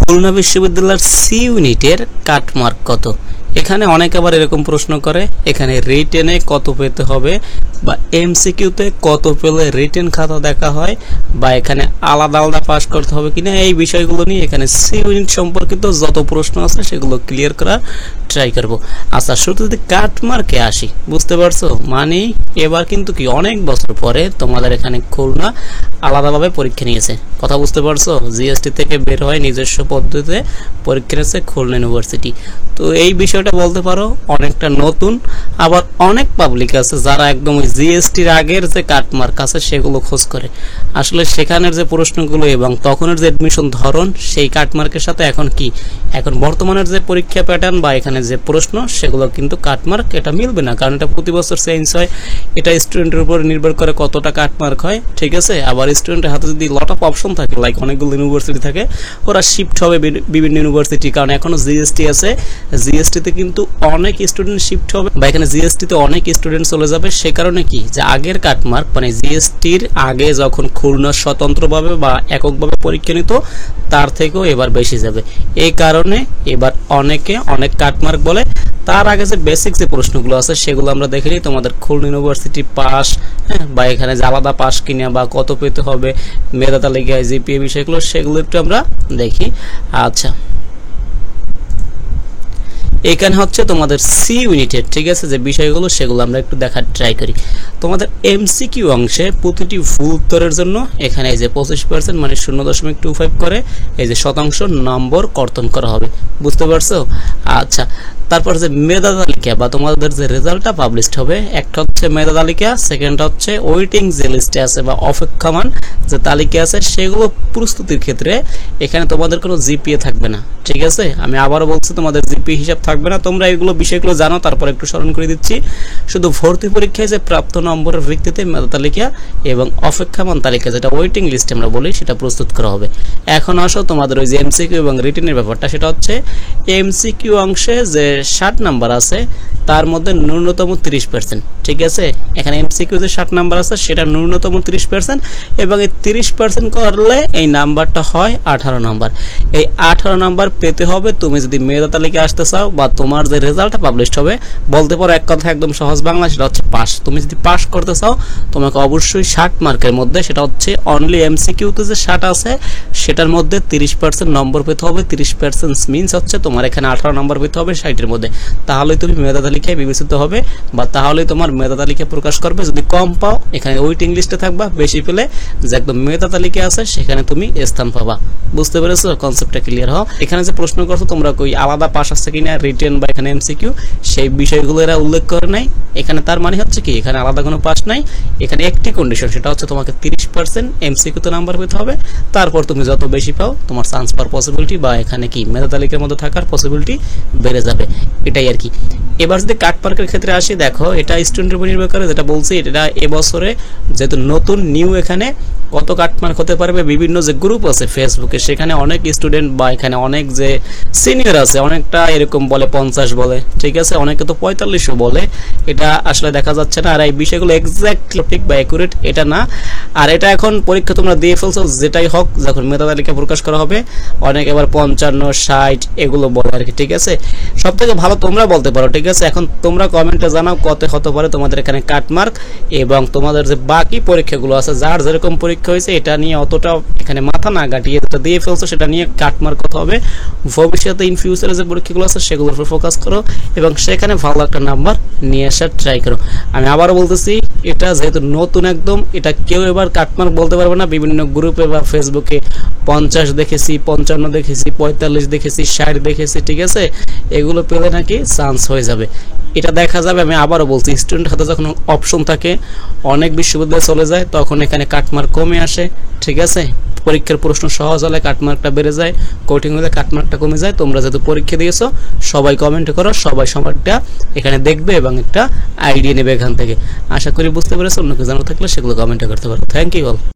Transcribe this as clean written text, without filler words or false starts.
খুলনা বিশ্ববিদ্যালয়ের সি ইউনিটের কাটমার্ক কত? এখানে অনেকে আবার এরকম প্রশ্ন করে, এখানে রিটেনে কত পেতে হবে বা এমসিকিউতে কত পেলে রিটেন খাতা দেখা হয় বা এখানে আলাদা আলাদা পাস করতে হবে কিনা, এই বিষয়গুলো নিয়ে এখানে সি ইউনিট সম্পর্কিত যত প্রশ্ন আছে সেগুলো ক্লিয়ার করার ট্রাই করব। আচ্ছা, শুরুতে যদি কাটমার্কে আসি, বুঝতে পারছো? মানে এবার কিন্তু কি অনেক বছর পরে তোমাদের এখানে খুলনা আলাদাভাবে পরীক্ষা নিয়েছে, কথা বুঝতে পারছো? জিএসটি থেকে বের হয় নিজস্ব পদ্ধতিতে পরীক্ষা নিয়েছে খুলনা ইউনিভার্সিটি। তো এই বিষয়টা বলতে পারো অনেকটা নতুন। আবার অনেক পাবলিক আছে যারা একদম ওই জিএসটির আগের যে কাটমার্ক আছে সেগুলো খোঁজ করে, আসলে সেখানের যে প্রশ্নগুলো এবং তখনের যে এডমিশন ধরন সেই কাটমার্কের সাথে এখন কি, এখন বর্তমানের যে পরীক্ষা প্যাটার্ন বা এখানে যে প্রশ্ন সেগুলো কিন্তু কাটমার্ক এটা মিলবে না, কারণ এটা প্রতি বছর চেঞ্জ হয়। এটা স্টুডেন্টের উপর নির্ভর করে কতটা কাটমার্ক হয়, ঠিক আছে? আবার স্টুডেন্টের হাতে যদি লট অফ অপশন থাকে, লাইক অনেকগুলো ইউনিভার্সিটি থাকে, ওরা শিফট হবে বিভিন্ন ইউনিভার্সিটি, কারণ এখনো জিএসটি আছে। জিএসটিতে কিন্তু অনেক স্টুডেন্ট শিফট হবে বা এখানে জিএসটিতে অনেক স্টুডেন্ট চলে যাবে। সে কারণে কি, যে আগের কাটমার্ক মানে জিএসটির আগে যখন খুলনা স্বতন্ত্রভাবে বা এককভাবে পরীক্ষা নিত তার থেকেও এবার বেশি যাবে। এই কারণে এবার অনেকে অনেক কাটমার্ক বলে। তার আগে যে বেসিক যে প্রশ্নগুলো আছে সেগুলো আমরা দেখে নিই। তোমাদের খুলনা ইউনিভার্সিটি পাস, বা এখানে যে আলাদা পাস কিনা বা কত পেতে হবে, মেধা তালিকায় জিপিএ বিষয়গুলো, সেগুলো একটু আমরা দেখি। আচ্ছা, এখানে হচ্ছে তোমাদের সি ইউনিটের, ঠিক আছে, যে বিষয়গুলো সেগুলো আমরা একটু দেখার ট্রাই করি। তোমাদের এমসিকিউ অংশে প্রতিটি ভুল উত্তরের জন্য এখানে এই যে 25% মানে 0.25 করে এই যে শতাংশ নম্বর কর্তন করা হবে, বুঝতে পারছো? আচ্ছা, তারপর যে মেধা তালিকা বা তোমাদের যে রেজাল্টটা পাবলিশড হবে, একটা হচ্ছে মেধা তালিকা, সেকেন্ডটা হচ্ছে ওয়েটিং যে লিস্টে আছে বা অপেক্ষমান যে তালিকা আছে সেগুলো প্রস্তুতির ক্ষেত্রে এখানে তোমাদের কোনো জিপিএ থাকবে না, ঠিক আছে? আমি আবারও বলছি, তোমাদের জিপিএ হিসাব থাকবে না। তোমরা এগুলো বিষয়গুলো জানো, তারপর একটু স্মরণ করে দিচ্ছি। শুধু ভর্তি পরীক্ষায় যে প্রাপ্ত নম্বরের ভিত্তিতে মেধা তালিকা এবং অপেক্ষমান তালিকা যেটা ওয়েটিং লিস্ট আমরা বলি সেটা প্রস্তুত করা হবে। এখন আসো তোমাদের ওই যে এমসিকিউ এবং রিটেনের ব্যাপারটা, সেটা হচ্ছে এমসিকিউ অংশে যে 60 নাম্বার আছে তার মধ্যে ন্যূনতম 30%, ঠিক আছে? এখানে এমসিকিউ যে 60 নাম্বার আছে সেটা ন্যূনতম 30% এবং এই 30% করলে এই নাম্বারটা হয় 18 নাম্বার। এই 18 নাম্বার পেতে হবে তুমি যদি মেধা তালিকায় আসতে চাও বা তোমার যে রেজাল্টটা পাবলিশড হবে, বলতে পারো এক কথা একদম সহজ বাংলা, সেটা হচ্ছে পাস। তুমি যদি পাস করতে চাও তোমাকে অবশ্যই 60 মার্কের মধ্যে, সেটা হচ্ছে অনলি এমসিকিউতে যে 60 আছে সেটার মধ্যে 30% নম্বর পেতে হবে। 30% মিনস হচ্ছে তোমার এখানে 18 নম্বর পেতে হবে 60-এর মধ্যে, তাহলেই তুমি মেধা তালিকায় বিবেচিত হবে বা তাহলেই তোমার মেধা তালিকা প্রকাশ করবে। যদি কম পাও এখানে ওয়েটিং লিস্টে থাকবা, বেশি পেলে যে একদম মেধা তালিকায় আছে সেখানে তুমি স্থান পাবা, বুঝতে পেরেছো? কনসেপ্টটা ক্লিয়ার হও। এখানে যে প্রশ্ন করছো তোমরা কই আলাদা পাস আছে কিনা, রিটেন বা এখানে এমসিকিউ, সেই বিষয়গুলো এরা উল্লেখ করে নাই এখানে। তার মানে হচ্ছে কি, এখানে আলাদা কোনো পাস নাই, এখানে একটি কন্ডিশন, সেটা হচ্ছে তোমাকে 30% এমসিকিউতে নাম্বার পেতে হবে। তারপর তুমি যত বেশি পাও তোমার চান্স পাওয়ার পসিবিলিটি বা এখানে কি মেধা তালিকার মধ্যে থাকার পসিবিলিটি বেড়ে যাবে, এটাই আর কি। এবার যদি কাটমার্কের ক্ষেত্রে আসি, দেখো এটা স্টুডেন্টের উপর নির্ভর করে, যেটা বলছি এটা এবছরে যেহেতু নতুন নিউ, এখানে কত কাটমার্ক হতে পারবে। বিভিন্ন যে গ্রুপ আছে ফেসবুকে সেখানে অনেক স্টুডেন্ট বা এখানে অনেক যে সিনিয়র আছে অনেকটা এরকম বলে 50 বলে, ঠিক আছে? অনেকে তো 45 বলে, এটা আসলে দেখা যাচ্ছে না। আর এই বিষয়গুলো এক্সাক্ট ঠিক বা অ্যাকুরেট এটা না। আর এটা এখন পরীক্ষা তোমরা দিয়ে ফেলছো, যেটাই হোক যখন মেধা তালিকা প্রকাশ করা হবে অনেক এবার 55, 60 এগুলো বলে আর কি, ঠিক আছে? সব থেকে ভালো তোমরা বলতে পারো, ঠিক আছে? এখন তোমরা কমেন্টে জানাও কত হতে পারে তোমাদের এখানে কাটমার্ক এবং তোমাদের যে বাকি পরীক্ষাগুলো আছে যার যেরকম পরীক্ষা হয়েছে এটা নিয়ে অতটা এখানে মাথা না গাটিয়ে যেটা দিয়ে ফেলছো সেটা নিয়ে কাটমার্ক কত হবে। ভবিষ্যতে ইন ফিউচারে যে পরীক্ষাগুলো আছে সেগুলোর উপর ফোকাস করো এবং সেখানে ভালো একটা নাম্বার নিয়ে আসার ট্রাই করো। আমি আবারও বলতেছি, এটা যেহেতু নতুন একদম, এটা কেউ এবার কাটমার্ক বলতে পারবে না। বিভিন্ন গ্রুপে বা ফেসবুকে 50 দেখেছি, 55 দেখেছি, 45 দেখেছি, 60 দেখেছি, ঠিক আছে? এগুলো পেলে নাকি চান্স হয়ে যাবে, এটা দেখা যাবে। আমি আবারও বলছি, স্টুডেন্ট হাতে যখন অপশন থাকে অনেক বিশ্ববিদ্যালয়ে চলে যায় তখন এখানে কাটমার্ক কমে আসে, ঠিক আছে? পরীক্ষার প্রশ্ন সহজ হলে কাটমার্কটা বেড়ে যায়, কঠিন হলে কাটমার্কটা কমে যায়। তোমরা যেহেতু পরীক্ষা দিয়েছো সবাই কমেন্ট করো, সবাই সবারটা এখানে দেখবে এবং একটা আইডিয়া নেবে এখান থেকে। আশা করি বুঝতে পেরেছো। অন্য কিছু জানার থাকলে সেগুলো কমেন্টে করতে পারো। Thank you all.